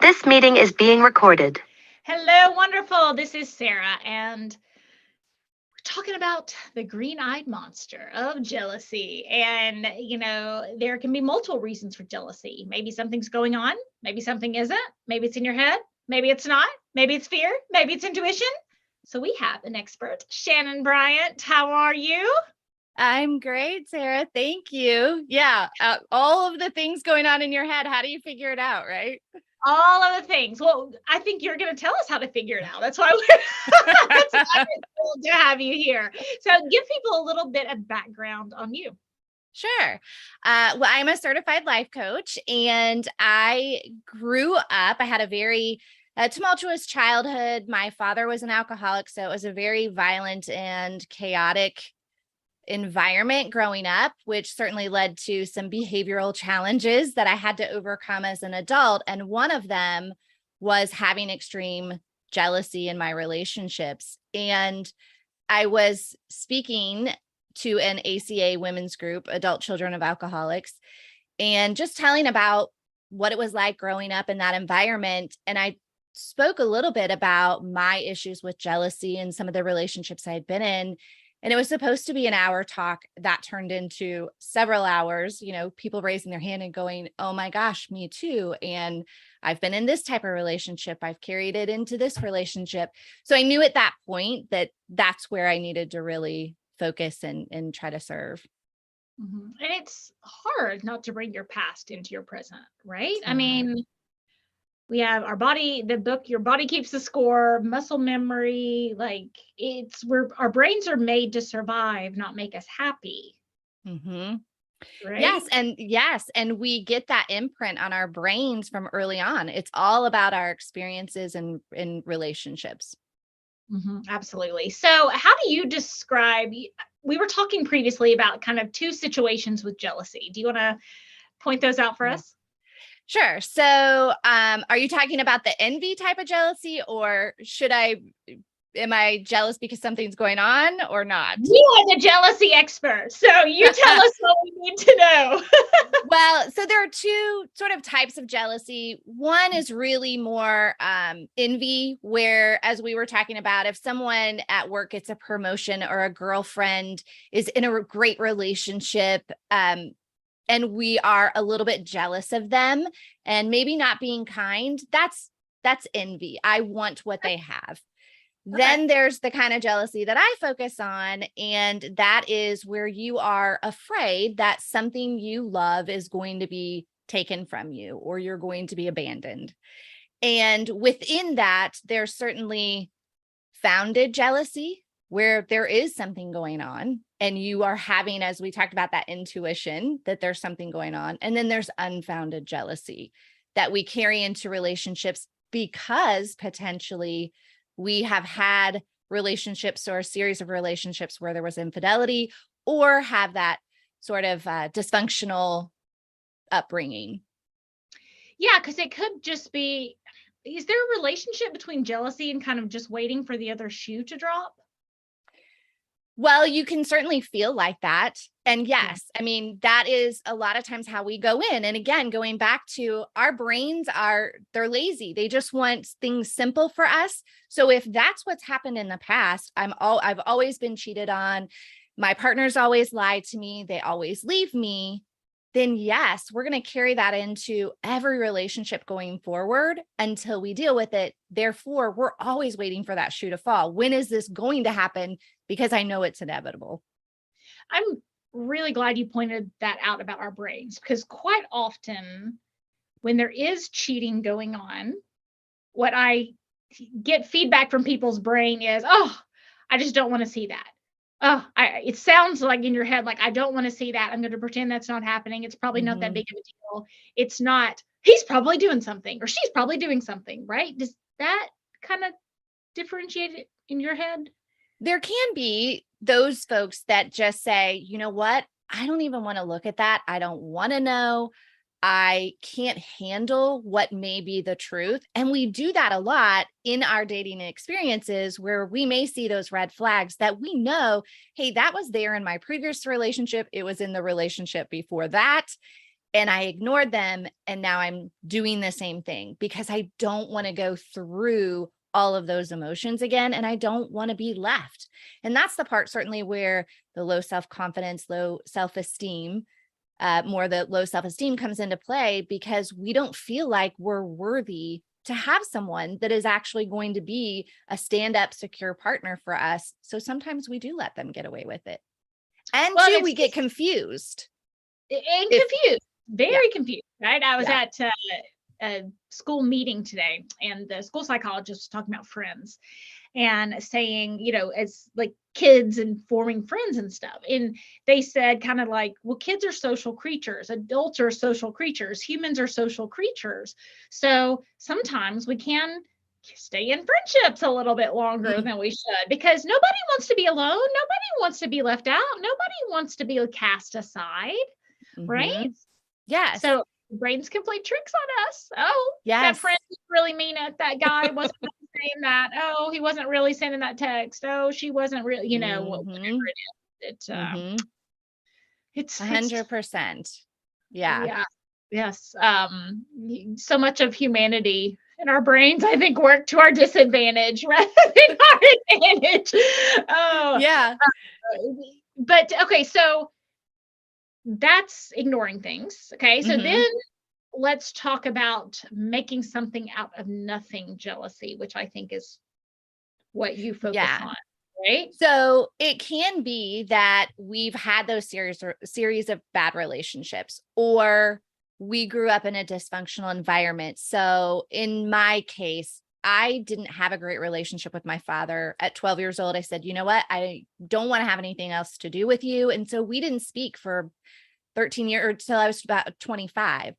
This meeting is being recorded. Hello, wonderful. This is Sarah, and we're talking about the green-eyed monster of jealousy. And, there can be multiple reasons for jealousy. Maybe something's going on, maybe something isn't, maybe it's in your head, maybe it's not, maybe it's fear, maybe it's intuition. So we have an expert, Shannon Bryant. How are you? I'm great, Sarah. Thank you. Yeah, all of the things going on in your head. How do you figure it out, right? All of the things. Well, I think you're going to tell us how to figure it out. That's why that's why I'm thrilled to have you here. So give people a little bit of background on you. Sure. Well, I'm a certified life coach, and I grew up. I had a very tumultuous childhood. My father was an alcoholic, so it was a very violent and chaotic environment growing up, which certainly led to some behavioral challenges that I had to overcome as an adult. And one of them was having extreme jealousy in my relationships. And I was speaking to an ACA women's group, Adult Children of Alcoholics, and just telling about what it was like growing up in that environment. And I spoke a little bit about my issues with jealousy and some of the relationships I had been in. And it was supposed to be an hour talk that turned into several hours, people raising their hand and going, oh my gosh, me too. And I've been in this type of relationship. I've carried it into this relationship. So I knew at that point that that's where I needed to really focus and try to serve. Mm-hmm. And it's hard not to bring your past into your present, right? So I mean, we have our body, the book, Your Body Keeps the Score, muscle memory, our brains are made to survive, not make us happy. Mm-hmm. Right? Yes. And we get that imprint on our brains from early on. It's all about our experiences and in relationships. Mm-hmm, absolutely. So how do you describe, we were talking previously about kind of two situations with jealousy. Do you want to point those out for us? Sure. So, are you talking about the envy type of jealousy, or am I jealous because something's going on or not? You are the jealousy expert. So you tell us what we need to know. Well, so there are two sort of types of jealousy. One is really more envy, where, as we were talking about, if someone at work gets a promotion or a girlfriend is in a great relationship, and we are a little bit jealous of them and maybe not being kind, that's envy. I want what they have. Okay. Then there's the kind of jealousy that I focus on, and that is where you are afraid that something you love is going to be taken from you, or you're going to be abandoned. And within that, there's certainly founded jealousy, where there is something going on and you are having, as we talked about, that intuition that there's something going on. And then there's unfounded jealousy that we carry into relationships because potentially we have had relationships or a series of relationships where there was infidelity, or have that sort of dysfunctional upbringing. Yeah, because it could just be, is there a relationship between jealousy and kind of just waiting for the other shoe to drop? Well, you can certainly feel like that. And yes, I mean, that is a lot of times how we go in. And again, going back to our brains they're lazy. They just want things simple for us. So if that's what's happened in the past, I've always been cheated on. My partners always lied to me. They always leave me. Then yes, we're going to carry that into every relationship going forward until we deal with it. Therefore, we're always waiting for that shoe to fall. When is this going to happen? Because I know it's inevitable. I'm really glad you pointed that out about our brains, because quite often when there is cheating going on, what I get feedback from people's brain is, oh, I just don't want to see that. Oh, it sounds like in your head, like, I don't want to see that. I'm going to pretend that's not happening. It's probably not that big of a deal. It's not, he's probably doing something or she's probably doing something, right? Does that kind of differentiate it in your head? There can be those folks that just say, you know what? I don't even want to look at that. I don't want to know. I can't handle what may be the truth. And we do that a lot in our dating experiences, where we may see those red flags that we know, hey, that was there in my previous relationship. It was in the relationship before that. and I ignored them. And now I'm doing the same thing because I don't want to go through all of those emotions again. And I don't want to be left. And that's the part certainly where the low self-confidence, low self-esteem, more the low self-esteem comes into play, because we don't feel like we're worthy to have someone that is actually going to be a stand-up, secure partner for us. So sometimes we do let them get away with it. And Well, two, it's we get confused. and If- confused, very confused, right? I was Yeah. at a school meeting today, and the school psychologist was talking about friends and saying, as like kids and forming friends and stuff. And they said kind of like, well, kids are social creatures, adults are social creatures, humans are social creatures. So sometimes we can stay in friendships a little bit longer than we should, because nobody wants to be alone. Nobody wants to be left out. Nobody wants to be cast aside, right? Yes. So brains can play tricks on us. Oh, Yes. that friend was really mean at that guy wasn't saying that. Oh, he wasn't really sending that text. Oh, she wasn't really, whatever it is. It's 100%. Yeah. yeah. Yes. So much of humanity in our brains, I think, work to our disadvantage rather than our advantage. Oh, Yeah. but okay, so that's ignoring things. Okay, so then let's talk about making something out of nothing jealousy, which I think is what you focus on, right? So it can be that we've had those series of bad relationships, or we grew up in a dysfunctional environment. So in my case, I didn't have a great relationship with my father. At 12 years old, I said, you know what? I don't want to have anything else to do with you. And so we didn't speak for 13 years until I was about 25.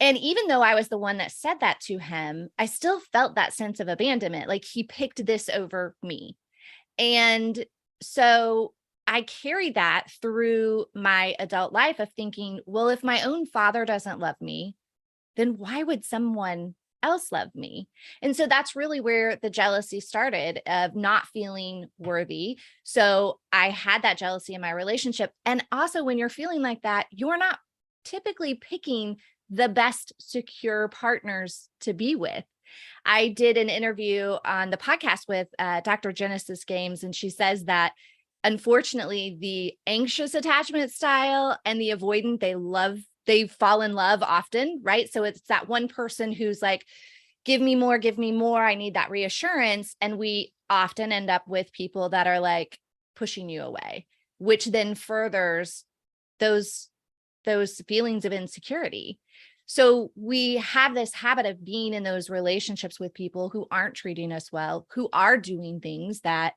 And even though I was the one that said that to him, I still felt that sense of abandonment. Like he picked this over me. And so I carried that through my adult life of thinking, well, if my own father doesn't love me, then why would someone else love me? And so that's really where the jealousy started, of not feeling worthy. So I had that jealousy in my relationship. And also, when you're feeling like that, you're not typically picking the best secure partners to be with. I did an interview on the podcast with Dr. Genesis Games, and she says that unfortunately, the anxious attachment style and the avoidant, they fall in love often, right? So it's that one person who's like, give me more, I need that reassurance. And we often end up with people that are like pushing you away, which then furthers those feelings of insecurity. So we have this habit of being in those relationships with people who aren't treating us well, who are doing things that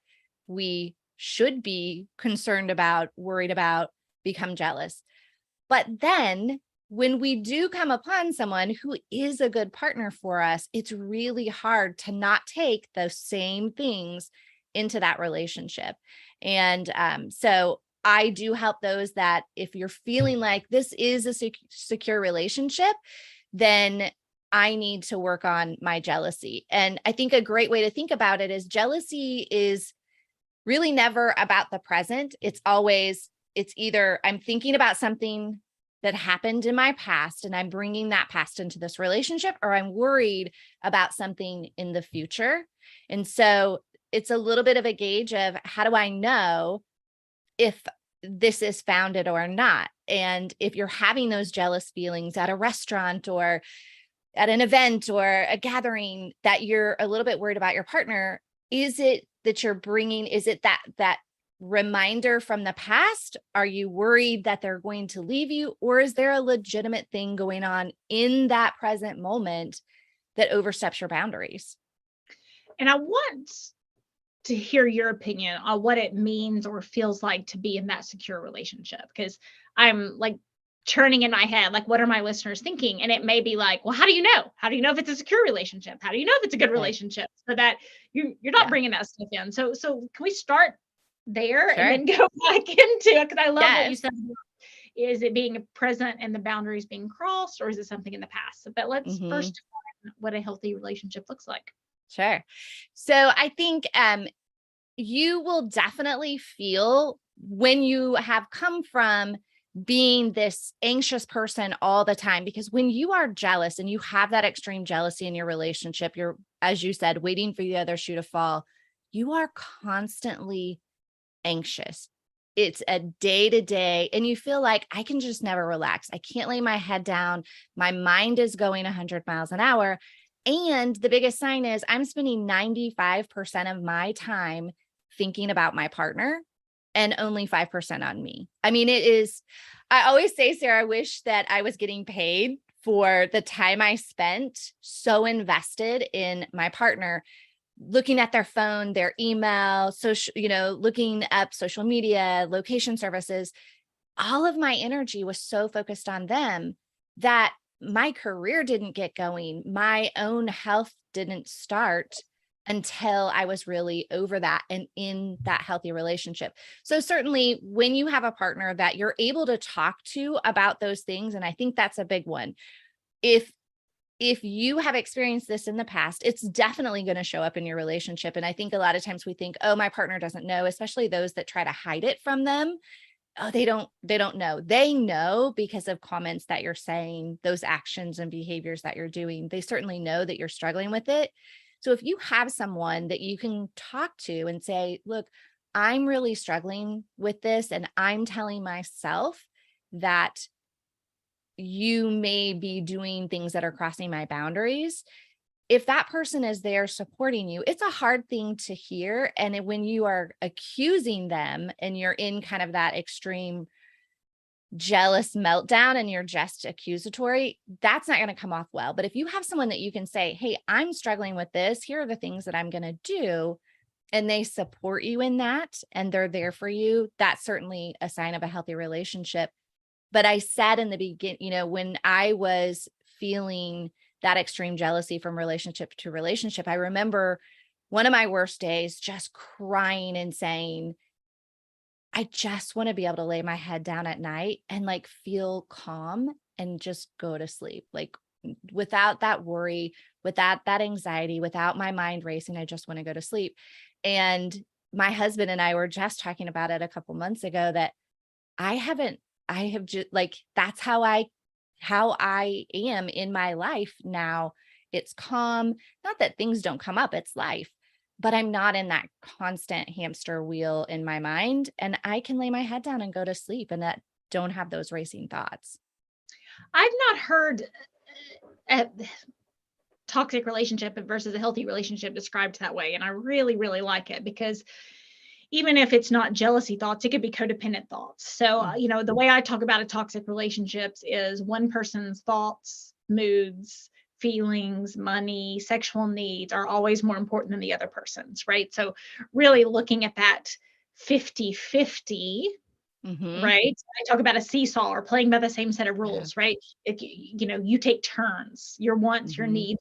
we should be concerned about, worried about, become jealous. But then when we do come upon someone who is a good partner for us, it's really hard to not take those same things into that relationship. And so I do help those that if you're feeling like this is a secure relationship, then I need to work on my jealousy. And I think a great way to think about it is jealousy is really never about the present. It's either I'm thinking about something that happened in my past and I'm bringing that past into this relationship, or I'm worried about something in the future. And so it's a little bit of a gauge of how do I know if this is founded or not. And if you're having those jealous feelings at a restaurant or at an event or a gathering that you're a little bit worried about your partner, is it that you're bringing, is it that reminder from the past? Are you worried that they're going to leave you? Or is there a legitimate thing going on in that present moment that oversteps your boundaries? And I want to hear your opinion on what it means or feels like to be in that secure relationship, because I'm like churning in my head, like, what are my listeners thinking? And it may be like, well, how do you know? How do you know if it's a secure relationship? How do you know if it's a good relationship? So that you're not bringing that stuff in. So can we start there and then go back into it? Because I love what you said. Is it being present and the boundaries being crossed, or is it something in the past? But let's first define what a healthy relationship looks like. Sure. So I think you will definitely feel when you have come from being this anxious person all the time. Because when you are jealous and you have that extreme jealousy in your relationship, you're, as you said, waiting for the other shoe to fall. You are constantly anxious. It's a day to day, and you feel like I can just never relax. I can't lay my head down. My mind is going 100 miles an hour. And the biggest sign is I'm spending 95% of my time thinking about my partner and only 5% on me. I mean, it is, I always say, Sarah, I wish that I was getting paid for the time I spent so invested in my partner, looking at their phone, their email, social, looking up social media, location services. All of my energy was so focused on them that my career didn't get going. My own health didn't start until I was really over that and in that healthy relationship. So certainly when you have a partner that you're able to talk to about those things, and I think that's a big one. If you have experienced this in the past, it's definitely going to show up in your relationship. And I think a lot of times we think, oh, my partner doesn't know, especially those that try to hide it from them. Oh, they don't know. They know because of comments that you're saying, those actions and behaviors that you're doing. They certainly know that you're struggling with it. So if you have someone that you can talk to and say, look, I'm really struggling with this, and I'm telling myself that you may be doing things that are crossing my boundaries. If that person is there supporting you, it's a hard thing to hear. And when you are accusing them and you're in kind of that extreme jealous meltdown and you're just accusatory, that's not going to come off well. But if you have someone that you can say, hey, I'm struggling with this, here are the things that I'm going to do, and they support you in that, and they're there for you, that's certainly a sign of a healthy relationship. But I said in the beginning, when I was feeling that extreme jealousy from relationship to relationship, I remember one of my worst days just crying and saying, I just want to be able to lay my head down at night and like feel calm and just go to sleep, like without that worry, without that anxiety, without my mind racing. I just want to go to sleep. And my husband and I were just talking about it a couple months ago that I have just like, that's how I am in my life now. It's calm. Not that things don't come up, it's life, but I'm not in that constant hamster wheel in my mind, and I can lay my head down and go to sleep and that don't have those racing thoughts. I've not heard a toxic relationship versus a healthy relationship described that way. And I really, really like it, because even if it's not jealousy thoughts, it could be codependent thoughts. So, the way I talk about a toxic relationships is one person's thoughts, moods, feelings, money, sexual needs are always more important than the other person's, right? So really looking at that 50-50, right? I talk about a seesaw or playing by the same set of rules, right? If you take turns, your wants, your needs,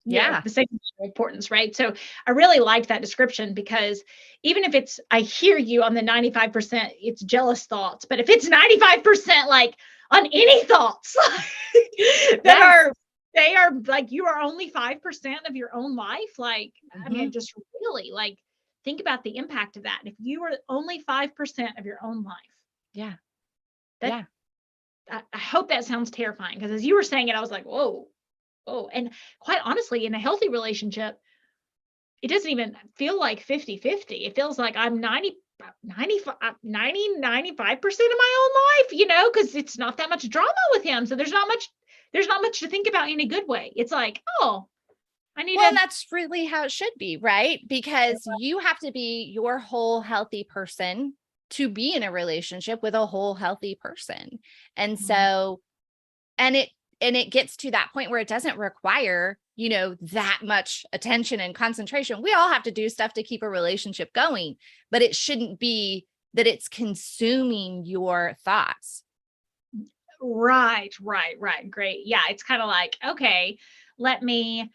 the same importance, right? So I really liked that description, because even if I hear you on the 95%, it's jealous thoughts, but if it's 95% like on any thoughts they are like, you are only 5% of your own life. Like, I mean, just really like, think about the impact of that. If you were only 5% of your own life. I hope that sounds terrifying, because as you were saying it, I was like, whoa. And quite honestly, in a healthy relationship, it doesn't even feel like 50-50. It feels like I'm 95% of my own life, because it's not that much drama with him. So there's not much to think about in a good way. It's like, and that's really how it should be, right? Because you have to be your whole healthy person to be in a relationship with a whole healthy person. And so, and it gets to that point where it doesn't require, that much attention and concentration. We all have to do stuff to keep a relationship going, but it shouldn't be that it's consuming your thoughts. Right. Great. Yeah. It's kind of like, okay, let me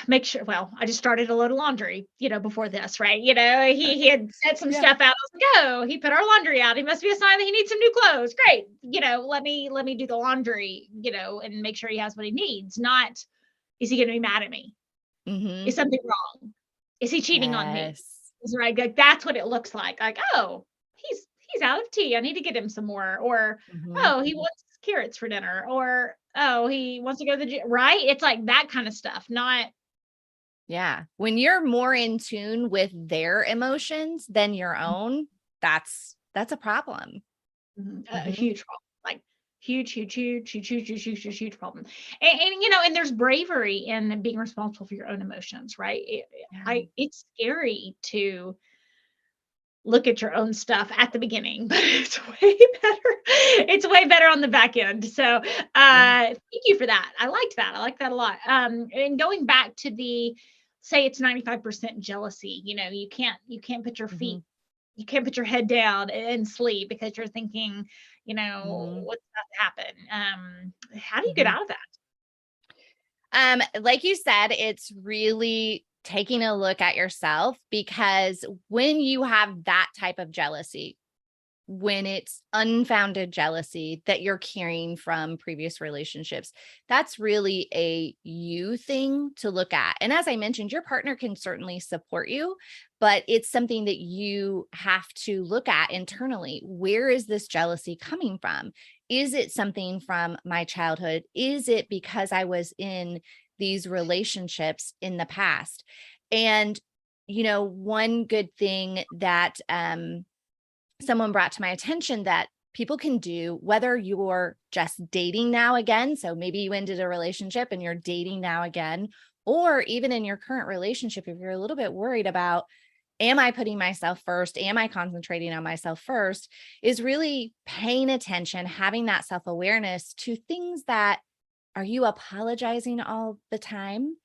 make sure. Well, I just started a load of laundry, before this, right? He had set some stuff out. I was like, oh, he put our laundry out. He must be a sign that he needs some new clothes. Great. Let me do the laundry, and make sure he has what he needs. Not, is he going to be mad at me? Is something wrong? Is he cheating on me? Is right? Like, that's what it looks like. Like, oh, he's he's out of tea. I need to get him some more. Or, Mhm. oh, he wants carrots for dinner. Or, oh, he wants to go to the gym. Right? It's like that kind of stuff. Not Yeah. When you're more in tune with their emotions than your own, that's a problem. a Mhm. huge problem. Like huge problem. And there's bravery in being responsible for your own emotions, right? Yeah. It's scary to look at your own stuff at the beginning, but it's way better. It's way better on the back end. So Yeah. thank you for that. I liked that. I like that a lot. And going back to the say it's 95% jealousy, you can't put your Mhm. feet, you can't put your head down and sleep because you're thinking, Mhm. what's about to happen. How do you get Mhm. out of that? Like you said, it's really taking a look at yourself, because when you have that type of jealousy, when it's unfounded jealousy that you're carrying from previous relationships, that's really a you thing to look at. And as I mentioned, your partner can certainly support you, but it's something that you have to look at internally. Where is this jealousy coming from? Is it something from my childhood? Is it because I was in these relationships in the past? And, one good thing that, someone brought to my attention that people can do, whether you're just dating now again, so maybe you ended a relationship and you're dating now again, or even in your current relationship, if you're a little bit worried about, am I putting myself first? Am I concentrating on myself first? Is really paying attention, having that self awareness to things that, are you apologizing all the time?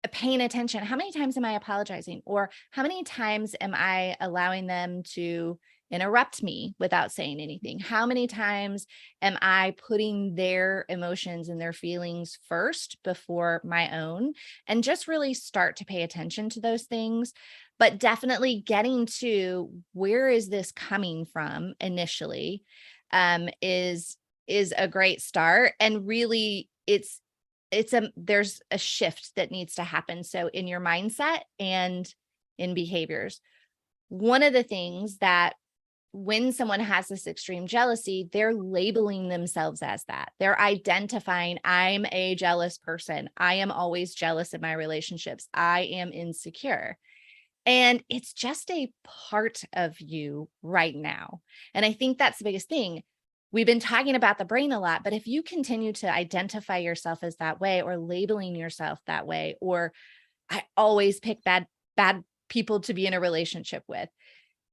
Paying attention. How many times am I apologizing? Or how many times am I allowing them to interrupt me without saying anything? How many times am I putting their emotions and their feelings first before my own? And just really start to pay attention to those things. But definitely getting to, where is this coming from initially, is a great start. And really, there's a shift that needs to happen. So in your mindset and in behaviors, one of the things that, when someone has this extreme jealousy, they're labeling themselves as that. They're identifying, I'm a jealous person. I am always jealous in my relationships. I am insecure. And it's just a part of you right now. And I think that's the biggest thing. We've been talking about the brain a lot, but if you continue to identify yourself as that way, or labeling yourself that way, or I always pick bad people to be in a relationship with,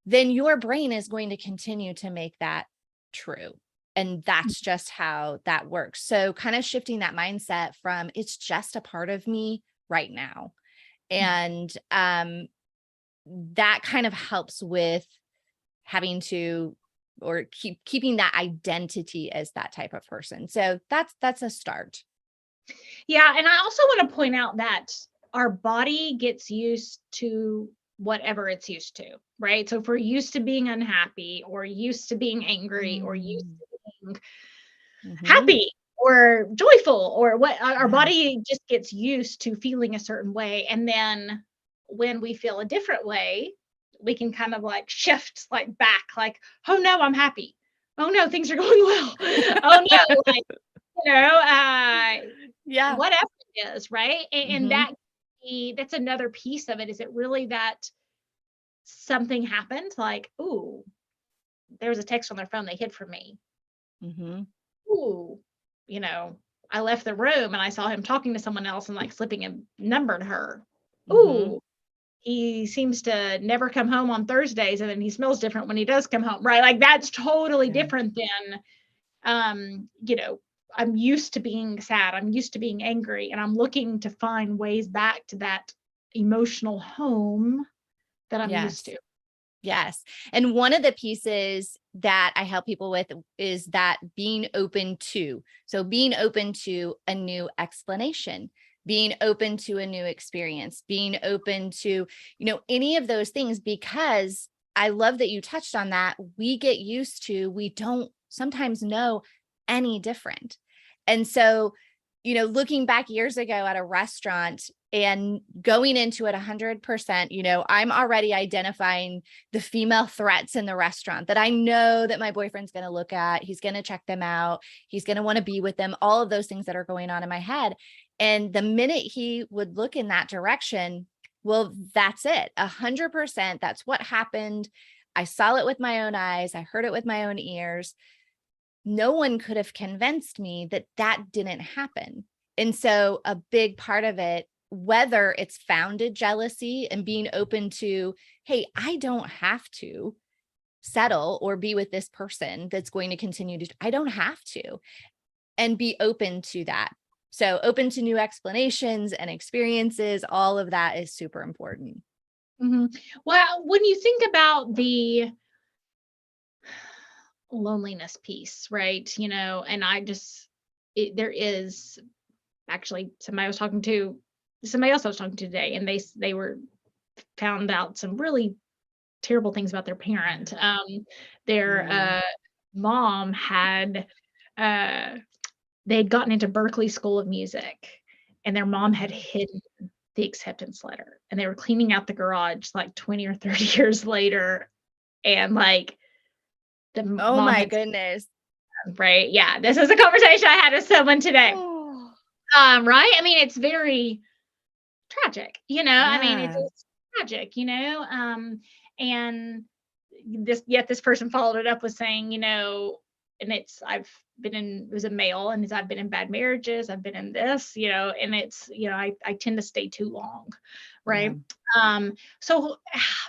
then your brain is going to continue to make that true. And that's just how that works. So kind of shifting that mindset from, it's just a part of me right now. And that kind of helps with having to, or keeping that identity as that type of person. So that's a start. Yeah, and I also want to point out that our body gets used to whatever it's used to, right? So if we're used to being unhappy or used to being angry or used Mm. to being Mhm. happy or joyful or what, our Yeah. body just gets used to feeling a certain way. And then when we feel a different way, we can kind of like shift like back, like, oh no, I'm happy. Oh no, things are going well. Oh no, like, you know, uh, Yeah. whatever it is, right? And Mhm. that's another piece of it. Is it really that something happened? Like, ooh, there was a text on their phone they hid from me. Mhm. Ooh, you know, I left the room and I saw him talking to someone else and like slipping a number to her. Mhm. Ooh, he seems to never come home on Thursdays and then he smells different when he does come home, right? Like that's totally Yeah. different than I'm used to being sad, I'm used to being angry, and I'm looking to find ways back to that emotional home that I'm used Yes. to. Yes. And one of the pieces that I help people with is that being open to. So being open to a new explanation, being open to a new experience, being open to, any of those things, because I love that you touched on that. We don't sometimes know any different. And so looking back years ago at a restaurant and going into it 100%, I'm already identifying the female threats in the restaurant that I know that my boyfriend's going to look at. He's going to check them out. He's going to want to be with them, all of those things that are going on in my head. And the minute he would look in that direction, well, that's it. 100%. That's what happened. I saw it with my own eyes. I heard it with my own ears. No one could have convinced me that that didn't happen. And so a big part of it, whether it's founded jealousy and being open to, hey, I don't have to settle or be with this person that's going to continue to, I don't have to, and be open to that. So open to new explanations and experiences, all of that is super important. Mm-hmm. Well, when you think about the loneliness piece, right? And there is actually somebody else I was talking to today, and they were found out some really terrible things about their parent. Their mom had they had gotten into Berklee School of Music, and their mom had hidden the acceptance letter, and they were cleaning out the garage like 20 or 30 years later, and like the oh mom my goodness, right? Yeah, this is a conversation I had with someone today. Right? I mean, it's very tragic, I mean, it's tragic, and this person followed it up with saying, and it was a male, and I've been in bad marriages, I've been in this, and it's, I tend to stay too long. Right. Yeah. So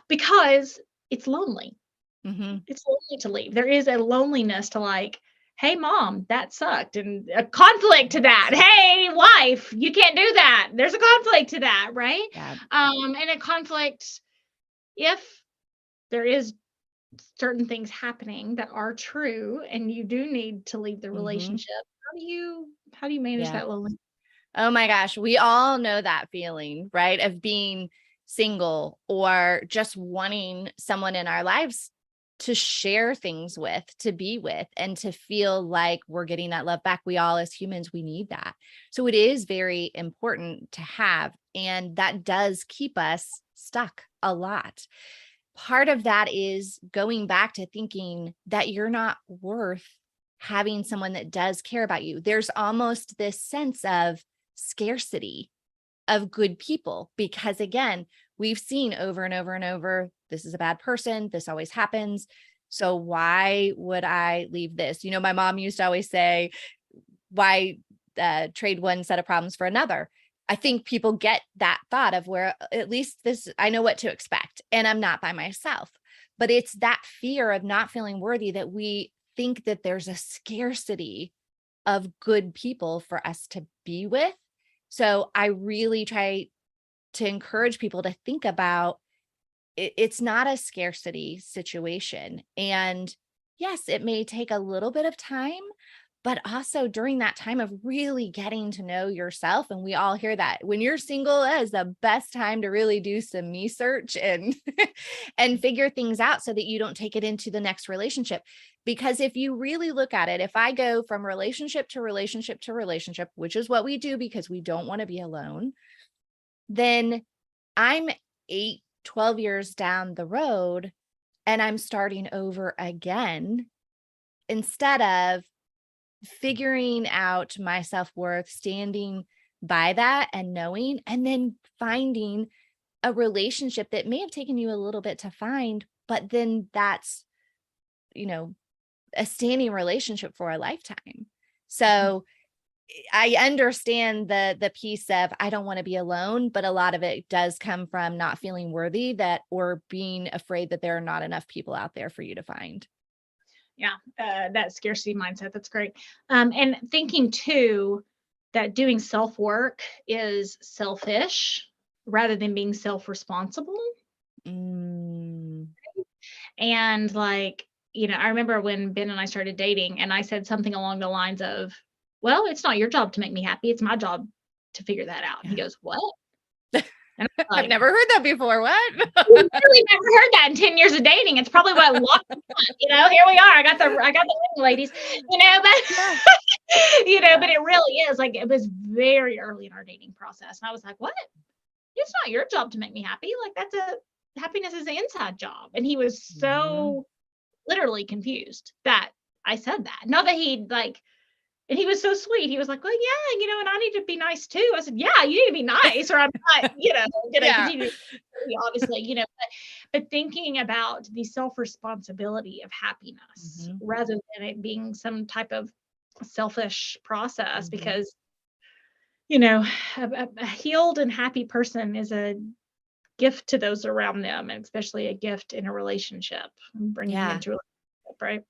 because it's lonely, it's lonely to leave. There is a loneliness to like, hey, mom, that sucked. And a conflict to that. Hey, wife, you can't do that. There's a conflict to that. Right. Yeah. And a conflict, if there is certain things happening that are true and you do need to leave the relationship, how do you manage that loneliness? Oh my gosh, we all know that feeling, right? Of being single or just wanting someone in our lives to share things with, to be with, and to feel like we're getting that love back. We all, as humans, we need that. So it is very important to have, and that does keep us stuck a lot. Part of that is going back to thinking that you're not worth having someone that does care about you. There's almost this sense of scarcity of good people, because again, we've seen over and over and over, this is a bad person. This always happens. So why would I leave this? My mom used to always say, why trade one set of problems for another? I think people get that thought of where at least this, I know what to expect and I'm not by myself, but it's that fear of not feeling worthy that we think that there's a scarcity of good people for us to be with. So I really try to encourage people to think about it's not a scarcity situation. And yes, it may take a little bit of time, but also during that time of really getting to know yourself. And we all hear that when you're single, that is the best time to really do some me search and, and figure things out so that you don't take it into the next relationship. Because if you really look at it, if I go from relationship to relationship to relationship, which is what we do because we don't want to be alone, then I'm 12 years down the road and I'm starting over again instead of figuring out my self-worth, standing by that and knowing, and then finding a relationship that may have taken you a little bit to find, but then that's, a standing relationship for a lifetime. So I understand the piece of, I don't want to be alone, but a lot of it does come from not feeling worthy or being afraid that there are not enough people out there for you to find. Yeah, that scarcity mindset. That's great. And thinking too, that doing self-work is selfish rather than being self-responsible. And like, I remember when Ben and I started dating and I said something along the lines of, well, it's not your job to make me happy. It's my job to figure that out. Yeah. He goes, what? And like, I've never heard that before. What? Really never heard that in 10 years of dating. It's probably what locked me on. Here we are. I got the ring, ladies. But But it really is like, it was very early in our dating process. And I was like, what? It's not your job to make me happy. Like happiness is an inside job. And he was so literally confused that I said that. Not that he'd like, and he was so sweet. He was like, well, yeah, and I need to be nice too. I said, yeah, you need to be nice or I'm not, gonna continue to be, obviously, but thinking about the self-responsibility of happiness rather than it being some type of selfish process, because, a healed and happy person is a gift to those around them, and especially a gift in a relationship, bringing it into a relationship, right?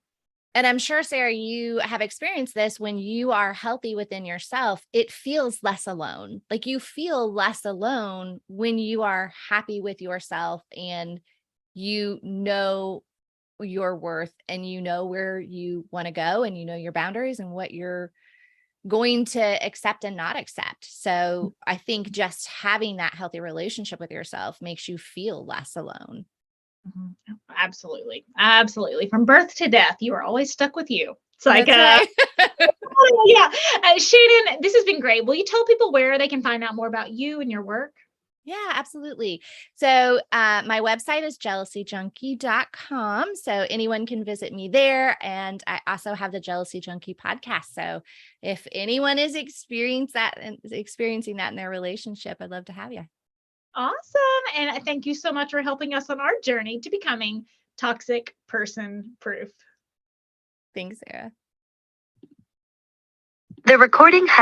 And I'm sure, Sarah, you have experienced this. When you are healthy within yourself, it feels less alone. Like you feel less alone when you are happy with yourself and you know your worth and you know where you want to go and you know your boundaries and what you're going to accept and not accept. So I think just having that healthy relationship with yourself makes you feel less alone. Absolutely. Absolutely. From birth to death, you are always stuck with you. It's like, Right. yeah. Shannon, this has been great. Will you tell people where they can find out more about you and your work? Yeah, absolutely. So my website is jealousyjunkie.com. So anyone can visit me there. And I also have the Jealousy Junkie podcast. So if anyone is experiencing that in their relationship, I'd love to have you. Awesome. And thank you so much for helping us on our journey to becoming toxic person proof. Thanks, Sarah. The recording has